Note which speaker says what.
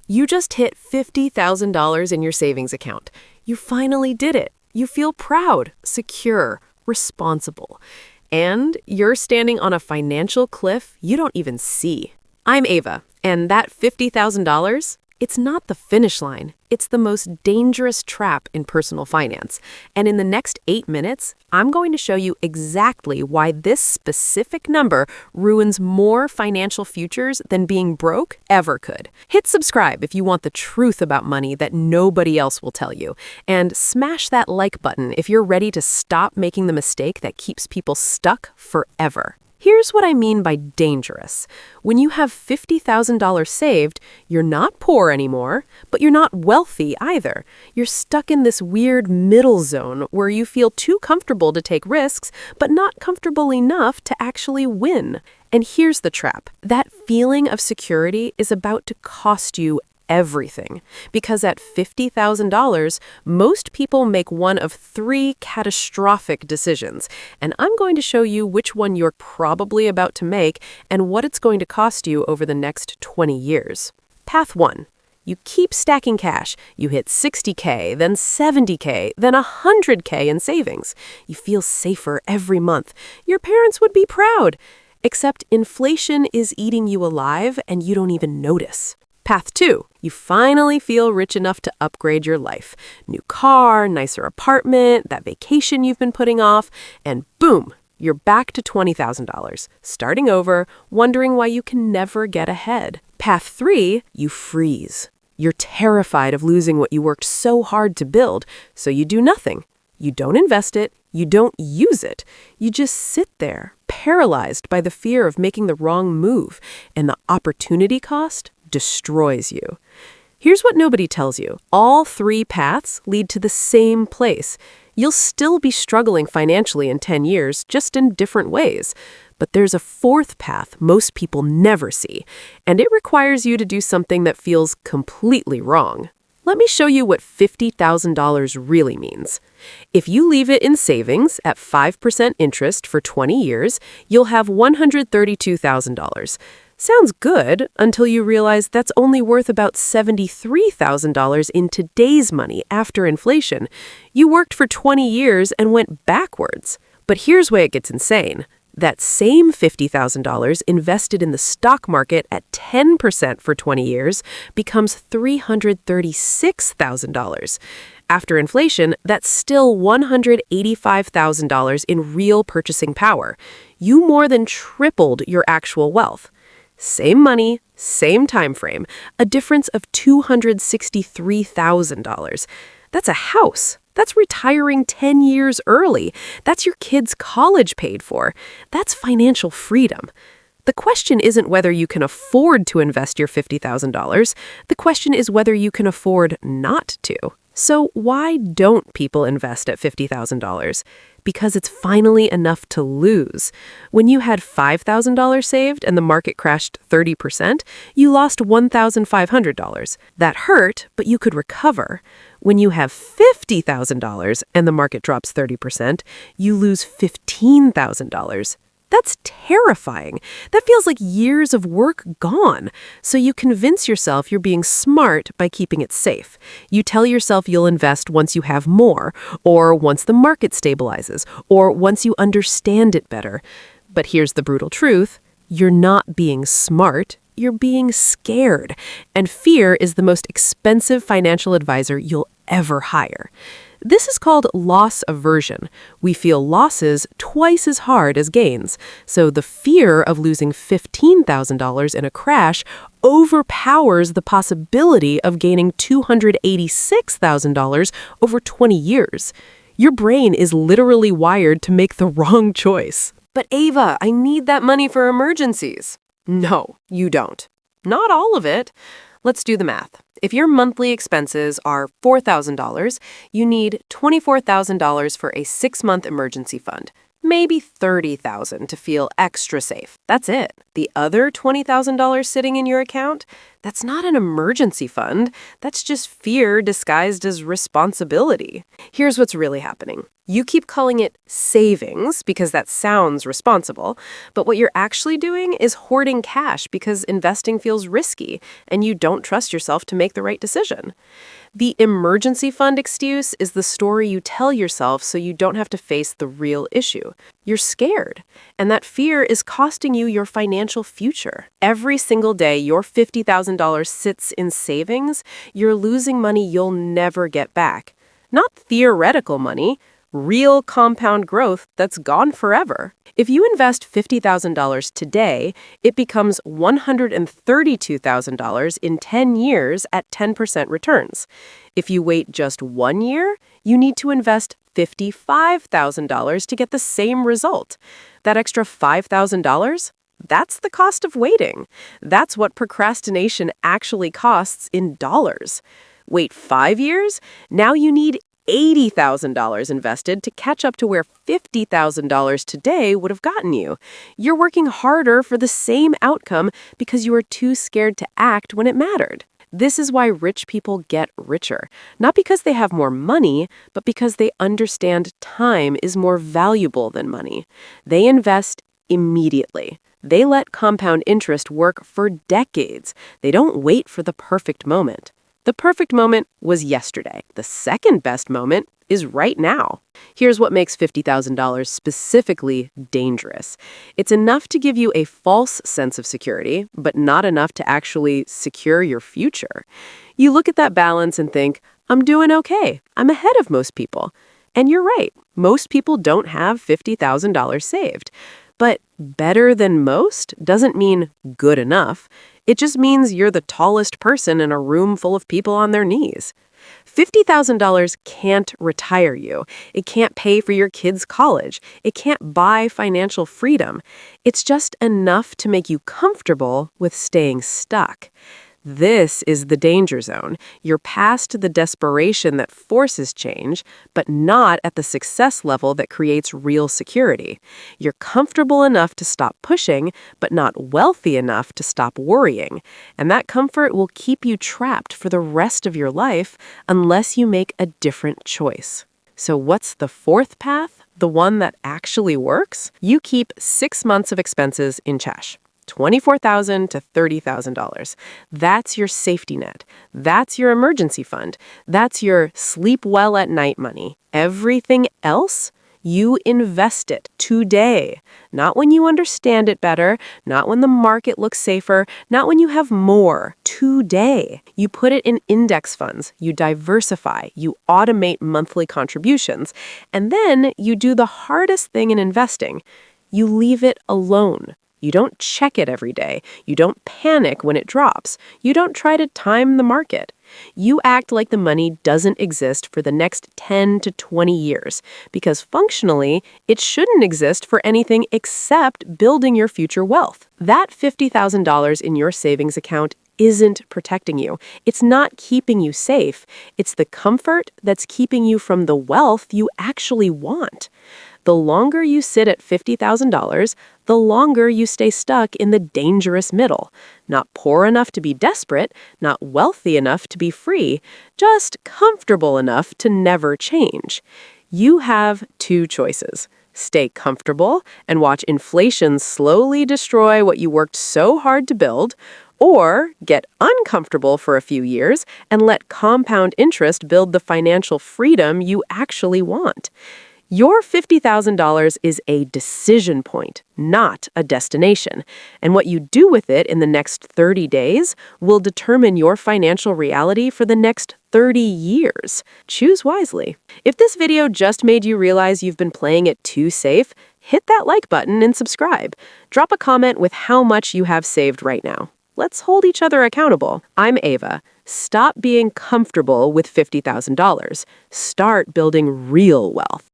Speaker 1: You just hit $50,000 in your savings account. You finally did it. You feel proud, secure, responsible. And you're standing on a financial cliff you don't even see. I'm Ava, and that $50,000, it's not the finish line. It's the most dangerous trap in personal finance. And in the next 8 minutes, I'm going to show you exactly why this specific number ruins more financial futures than being broke ever could. Hit subscribe if you want the truth about money that nobody else will tell you. And smash that like button if you're ready to stop making the mistake that keeps people stuck forever. Here's what I mean by dangerous. When you have $50,000 saved, you're not poor anymore, but you're not wealthy either. You're stuck in this weird middle zone where you feel too comfortable to take risks, but not comfortable enough to actually win. And here's the trap. That feeling of security is about to cost you everything. Because at $50,000, most people make one of 3 catastrophic decisions. And I'm going to show you which one you're probably about to make and what it's going to cost you over the next 20 years. Path 1. You keep stacking cash. You hit $60K, then $70K, then $100K in savings. You feel safer every month. Your parents would be proud. Except inflation is eating you alive and you don't even notice. Path 2. You finally feel rich enough to upgrade your life. New car, nicer apartment, that vacation you've been putting off, and boom, you're back to $20,000, starting over, wondering why you can never get ahead. Path 3. You freeze. You're terrified of losing what you worked so hard to build, so you do nothing. You don't invest it. You don't use it. You just sit there, paralyzed by the fear of making the wrong move, and the opportunity cost destroys you. Here's what nobody tells you. All 3 paths lead to the same place. You'll still be struggling financially in 10 years, just in different ways. But there's a 4th path most people never see, and it requires you to do something that feels completely wrong. Let me show you what $50,000 really means. If you leave it in savings at 5% interest for 20 years, you'll have $132,000. Sounds good until you realize that's only worth about $73,000 in today's money after inflation. You worked for 20 years and went backwards. But here's where it gets insane. That same $50,000 invested in the stock market at 10% for 20 years becomes $336,000. After inflation, that's still $185,000 in real purchasing power. You more than tripled your actual wealth. Same money, same time frame, a difference of $263,000. That's a house. That's retiring 10 years early. That's your kids' college paid for. That's financial freedom. The question isn't whether you can afford to invest your $50,000. The question is whether you can afford not to. So why don't people invest at $50,000? Because it's finally enough to lose. When you had $5,000 saved and the market crashed 30%, you lost $1,500. That hurt, but you could recover. When you have $50,000 and the market drops 30%, you lose $15,000. That's terrifying. That feels like years of work gone. So you convince yourself you're being smart by keeping it safe. You tell yourself you'll invest once you have more, or once the market stabilizes, or once you understand it better. But here's the brutal truth. You're not being smart. You're being scared. And fear is the most expensive financial advisor you'll ever hire. This is called loss aversion. We feel losses twice as hard as gains. So the fear of losing $15,000 in a crash overpowers the possibility of gaining $286,000 over 20 years. Your brain is literally wired to make the wrong choice. But Ava, I need that money for emergencies. No, you don't. Not all of it. Let's do the math. If your monthly expenses are $4,000, you need $24,000 for a 6-month emergency fund. Maybe $30,000 to feel extra safe. That's it. The other $20,000 sitting in your account, that's not an emergency fund. That's just fear disguised as responsibility. Here's what's really happening. You keep calling it savings because that sounds responsible, but what you're actually doing is hoarding cash because investing feels risky and you don't trust yourself to make the right decision. The emergency fund excuse is the story you tell yourself so you don't have to face the real issue. You're scared, and that fear is costing you your financial future. Every single day your $50,000 sits in savings, you're losing money you'll never get back. Not theoretical money, real compound growth that's gone forever. If you invest $50,000 today, it becomes $132,000 in 10 years at 10% returns. If you wait just 1 year, you need to invest $55,000 to get the same result. That extra $5,000? That's the cost of waiting. That's what procrastination actually costs in dollars. Wait 5 years? Now you need $80,000 invested to catch up to where $50,000 today would have gotten you. You're working harder for the same outcome because you were too scared to act when it mattered. This is why rich people get richer, not because they have more money, but because they understand time is more valuable than money. They invest immediately. They let compound interest work for decades. They don't wait for the perfect moment. The perfect moment was yesterday. The second best moment is right now. Here's what makes $50,000 specifically dangerous. It's enough to give you a false sense of security, but not enough to actually secure your future. You look at that balance and think, I'm doing okay. I'm ahead of most people. And you're right. Most people don't have $50,000 saved. But better than most doesn't mean good enough. It just means you're the tallest person in a room full of people on their knees. $50,000 can't retire you. It can't pay for your kids' college. It can't buy financial freedom. It's just enough to make you comfortable with staying stuck. This is the danger zone. You're past the desperation that forces change, but not at the success level that creates real security. You're comfortable enough to stop pushing, but not wealthy enough to stop worrying. And that comfort will keep you trapped for the rest of your life unless you make a different choice. So what's the fourth path? The one that actually works? You keep 6 months of expenses in cash. $24,000 to $30,000. That's your safety net. That's your emergency fund. That's your sleep well at night money. Everything else, you invest it today. Not when you understand it better, not when the market looks safer, not when you have more. Today. You put it in index funds, you diversify, you automate monthly contributions, and then you do the hardest thing in investing. You leave it alone. You don't check it every day. You don't panic when it drops. You don't try to time the market. You act like the money doesn't exist for the next 10 to 20 years, because functionally, it shouldn't exist for anything except building your future wealth. That $50,000 in your savings account isn't protecting you. It's not keeping you safe. It's the comfort that's keeping you from the wealth you actually want. The longer you sit at $50,000, the longer you stay stuck in the dangerous middle. Not poor enough to be desperate, not wealthy enough to be free, just comfortable enough to never change. You have two choices. Stay comfortable and watch inflation slowly destroy what you worked so hard to build, or get uncomfortable for a few years and let compound interest build the financial freedom you actually want. Your $50,000 is a decision point, not a destination. And what you do with it in the next 30 days will determine your financial reality for the next 30 years. Choose wisely. If this video just made you realize you've been playing it too safe, hit that like button and subscribe. Drop a comment with how much you have saved right now. Let's hold each other accountable. I'm Ava. Stop being comfortable with $50,000. Start building real wealth.